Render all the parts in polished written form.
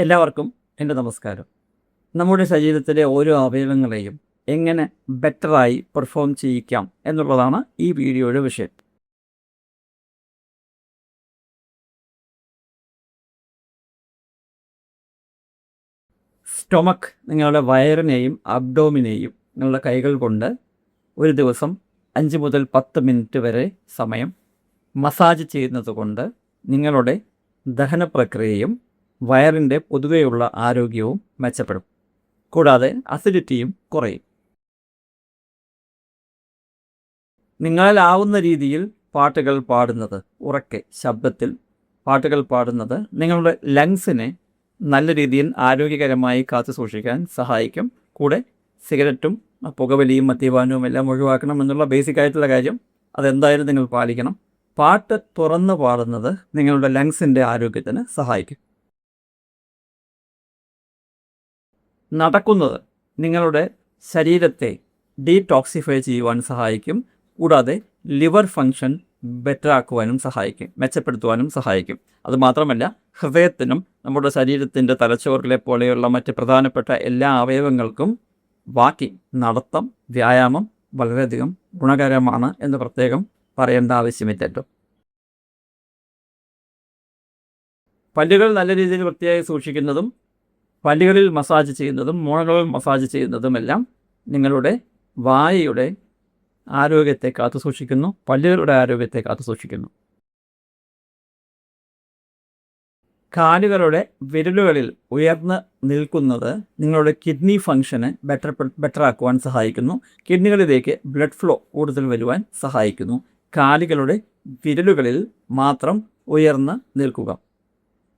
എല്ലാവർക്കും എൻ്റെ നമസ്കാരം. നമ്മുടെ ശരീരത്തിലെ ഓരോ അവയവങ്ങളെയും എങ്ങനെ ബെറ്ററായി പെർഫോം ചെയ്യിക്കാം എന്നുള്ളതാണ് ഈ വീഡിയോയുടെ വിഷയം. സ്റ്റൊമക്ക്, നിങ്ങളുടെ വയറിനെയും അബ്ഡോമിനെയും നിങ്ങളുടെ കൈകൾ കൊണ്ട് ഒരു ദിവസം 5 മുതൽ 10 മിനിറ്റ് വരെ സമയം മസാജ് ചെയ്യുന്നത് കൊണ്ട് നിങ്ങളുടെ ദഹന പ്രക്രിയയും വയറിൻ്റെ പൊതുവെയുള്ള ആരോഗ്യവും മെച്ചപ്പെടും. കൂടാതെ അസിഡിറ്റിയും കുറയും. നിങ്ങളാവുന്ന രീതിയിൽ പാട്ടുകൾ പാടുന്നത്, ഉറക്കെ ശബ്ദത്തിൽ പാട്ടുകൾ പാടുന്നത് നിങ്ങളുടെ ലങ്സിനെ നല്ല രീതിയിൽ ആരോഗ്യകരമായി കാത്തു സൂക്ഷിക്കാൻ സഹായിക്കും. കൂടെ സിഗരറ്റും പുകവലിയും മദ്യപാനവും എല്ലാം ഒഴിവാക്കണം എന്നുള്ള ബേസിക് ആയിട്ടുള്ള കാര്യം അതെന്തായാലും നിങ്ങൾ പാലിക്കണം. പാട്ട് തുറന്ന് പാടുന്നത് നിങ്ങളുടെ ലങ്സിൻ്റെ ആരോഗ്യത്തിന് സഹായിക്കും. നടക്കുന്നത് നിങ്ങളുടെ ശരീരത്തെ ഡീടോക്സിഫൈ ചെയ്യുവാൻ സഹായിക്കും. കൂടാതെ ലിവർ ഫങ്ഷൻ ബെറ്റർ ആക്കുവാനും സഹായിക്കും, മെച്ചപ്പെടുത്തുവാനും സഹായിക്കും. അതുമാത്രമല്ല, ഹൃദയത്തിനും നമ്മുടെ ശരീരത്തിൻ്റെ തലച്ചോറിലെ പോലെയുള്ള മറ്റ് പ്രധാനപ്പെട്ട എല്ലാ അവയവങ്ങൾക്കും വാക്കിംഗ്, നടത്തം, വ്യായാമം വളരെയധികം ഗുണകരമാണ് എന്ന് പ്രത്യേകം പറയേണ്ട ആവശ്യമില്ലല്ലോ. പല്ലുകൾ നല്ല രീതിയിൽ വൃത്തിയായി സൂക്ഷിക്കുന്നതും പല്ലുകളിൽ മസാജ് ചെയ്യുന്നതും മുഴകളിൽ മസാജ് ചെയ്യുന്നതുമെല്ലാം നിങ്ങളുടെ വായയുടെ ആരോഗ്യത്തെ കാത്തു സൂക്ഷിക്കുന്നു, പല്ലുകളുടെ ആരോഗ്യത്തെ കാത്തു സൂക്ഷിക്കുന്നു. കാലുകളുടെ വിരലുകളിൽ ഉയർന്ന് നിൽക്കുന്നത് നിങ്ങളുടെ കിഡ്നി ഫങ്ഷന് ബെറ്ററാക്കുവാൻ സഹായിക്കുന്നു. കിഡ്നികളിലേക്ക് ബ്ലഡ് ഫ്ലോ കൂടുതൽ വരുവാൻ സഹായിക്കുന്നു. കാലുകളുടെ വിരലുകളിൽ മാത്രം ഉയർന്ന് നിൽക്കുക.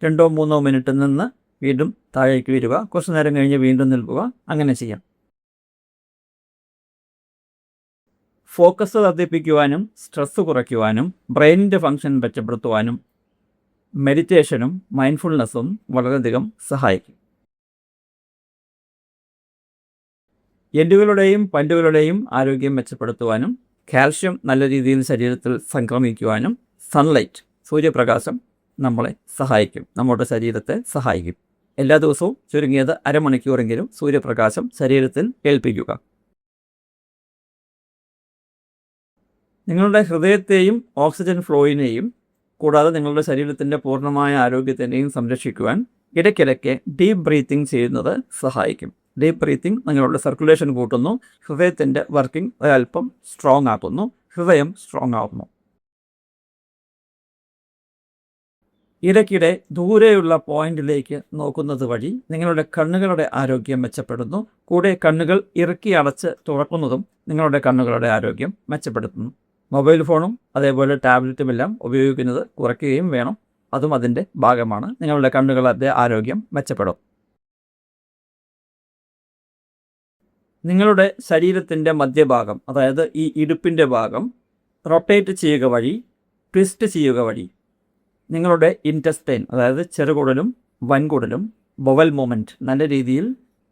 2-3 മിനിറ്റ് നിന്ന് വീണ്ടും താഴേക്ക് വരിക, കുറച്ച് നേരം കഴിഞ്ഞ് വീണ്ടും നിൽക്കുക, അങ്ങനെ ചെയ്യാം. ഫോക്കസ് വർദ്ധിപ്പിക്കുവാനും സ്ട്രെസ് കുറയ്ക്കുവാനും ബ്രെയിനിൻ്റെ ഫങ്ഷൻ മെച്ചപ്പെടുത്തുവാനും മെഡിറ്റേഷനും മൈൻഡ്ഫുൾനെസ്സും വളരെയധികം സഹായിക്കും. എല്ലുകളുടെയും പല്ലുകളുടെയും ആരോഗ്യം മെച്ചപ്പെടുത്തുവാനും കാൽഷ്യം നല്ല രീതിയിൽ ശരീരത്തിൽ സംക്രമിക്കുവാനും സൺലൈറ്റ്, സൂര്യപ്രകാശം നമ്മളെ സഹായിക്കും, നമ്മുടെ ശരീരത്തെ സഹായിക്കും. എല്ലാ ദിവസവും ചുരുങ്ങിയത് അരമണിക്കൂറെങ്കിലും സൂര്യപ്രകാശം ശരീരത്തിൽ ഏൽപ്പിക്കുക. നിങ്ങളുടെ ഹൃദയത്തെയും ഓക്സിജൻ ഫ്ലോയിനെയും കൂടാതെ നിങ്ങളുടെ ശരീരത്തിൻ്റെ പൂർണ്ണമായ ആരോഗ്യത്തിനെയും സംരക്ഷിക്കുവാൻ ഇടയ്ക്കിടയ്ക്ക് ഡീപ്പ് ബ്രീത്തിങ് ചെയ്യുന്നത് സഹായിക്കും. ഡീപ്പ് ബ്രീത്തിങ് നിങ്ങളുടെ സർക്കുലേഷൻ കൂട്ടുന്നു, ഹൃദയത്തിൻ്റെ വർക്കിംഗ് ഒരല്പം സ്ട്രോങ് ആക്കുന്നു, ഹൃദയം സ്ട്രോങ് ആകുന്നു. ഇടയ്ക്കിടെ ദൂരെയുള്ള പോയിന്റിലേക്ക് നോക്കുന്നത് വഴി നിങ്ങളുടെ കണ്ണുകളുടെ ആരോഗ്യം മെച്ചപ്പെടുന്നു. കൂടെ കണ്ണുകൾ ഇറുക്കി അടച്ച് തുറക്കുന്നതും നിങ്ങളുടെ കണ്ണുകളുടെ ആരോഗ്യം മെച്ചപ്പെടുത്തുന്നു. മൊബൈൽ ഫോണും അതേപോലെ ടാബ്ലറ്റും എല്ലാം ഉപയോഗിക്കുന്നത് കുറയ്ക്കുകയും വേണം. അതും അതിൻ്റെ ഭാഗമാണ്. നിങ്ങളുടെ കണ്ണുകളുടെ ആരോഗ്യം മെച്ചപ്പെടും. നിങ്ങളുടെ ശരീരത്തിൻ്റെ മധ്യഭാഗം, അതായത് ഈ ഇടുപ്പിൻ്റെ ഭാഗം റൊട്ടേറ്റ് ചെയ്യുക വഴി, ട്വിസ്റ്റ് ചെയ്യുക വഴി നിങ്ങളുടെ ഇൻറ്റസ്റ്റൈൻ, അതായത് ചെറുകുടലും വൻകുടലും ബൊവൽ മൂവ്മെൻറ്റ് നല്ല രീതിയിൽ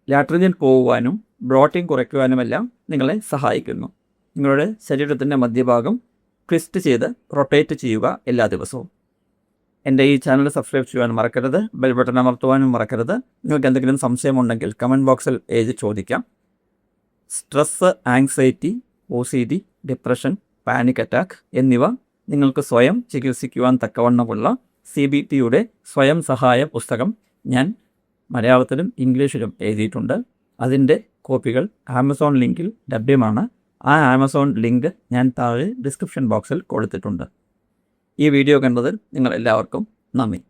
ലാട്രിനിൽ പോകുവാനും ബ്ലോട്ടിംഗ് കുറയ്ക്കുവാനുമെല്ലാം നിങ്ങളെ സഹായിക്കുന്നു. നിങ്ങളുടെ ശരീരത്തിൻ്റെ മധ്യഭാഗം ട്വിസ്റ്റ് ചെയ്ത് റൊട്ടേറ്റ് ചെയ്യുക എല്ലാ ദിവസവും. എൻ്റെ ഈ ചാനൽ സബ്സ്ക്രൈബ് ചെയ്യാൻ മറക്കരുത്, ബെൽ ബട്ടൺ അമർത്തുവാനും മറക്കരുത്. നിങ്ങൾക്ക് എന്തെങ്കിലും സംശയമുണ്ടെങ്കിൽ കമൻറ്റ് ബോക്സിൽ എഴുതി ചോദിക്കാം. Stress, anxiety, OCD, depression, panic attack എന്നിവ നിങ്ങൾക്ക് സ്വയം ചികിത്സിക്കുവാൻ തക്കവണ്ണമുള്ള CBTയുടെ സ്വയം സഹായ പുസ്തകം ഞാൻ മലയാളത്തിലും ഇംഗ്ലീഷിലും എഴുതിയിട്ടുണ്ട്. അതിൻ്റെ കോപ്പികൾ ആമസോൺ ലിങ്കിൽ ലഭ്യമാണ്. ആ ആമസോൺ ലിങ്ക് ഞാൻ താഴെ ഡിസ്ക്രിപ്ഷൻ ബോക്സിൽ കൊടുത്തിട്ടുണ്ട്. ഈ വീഡിയോ കണ്ടതിൽ നിങ്ങൾ എല്ലാവർക്കും നന്ദി.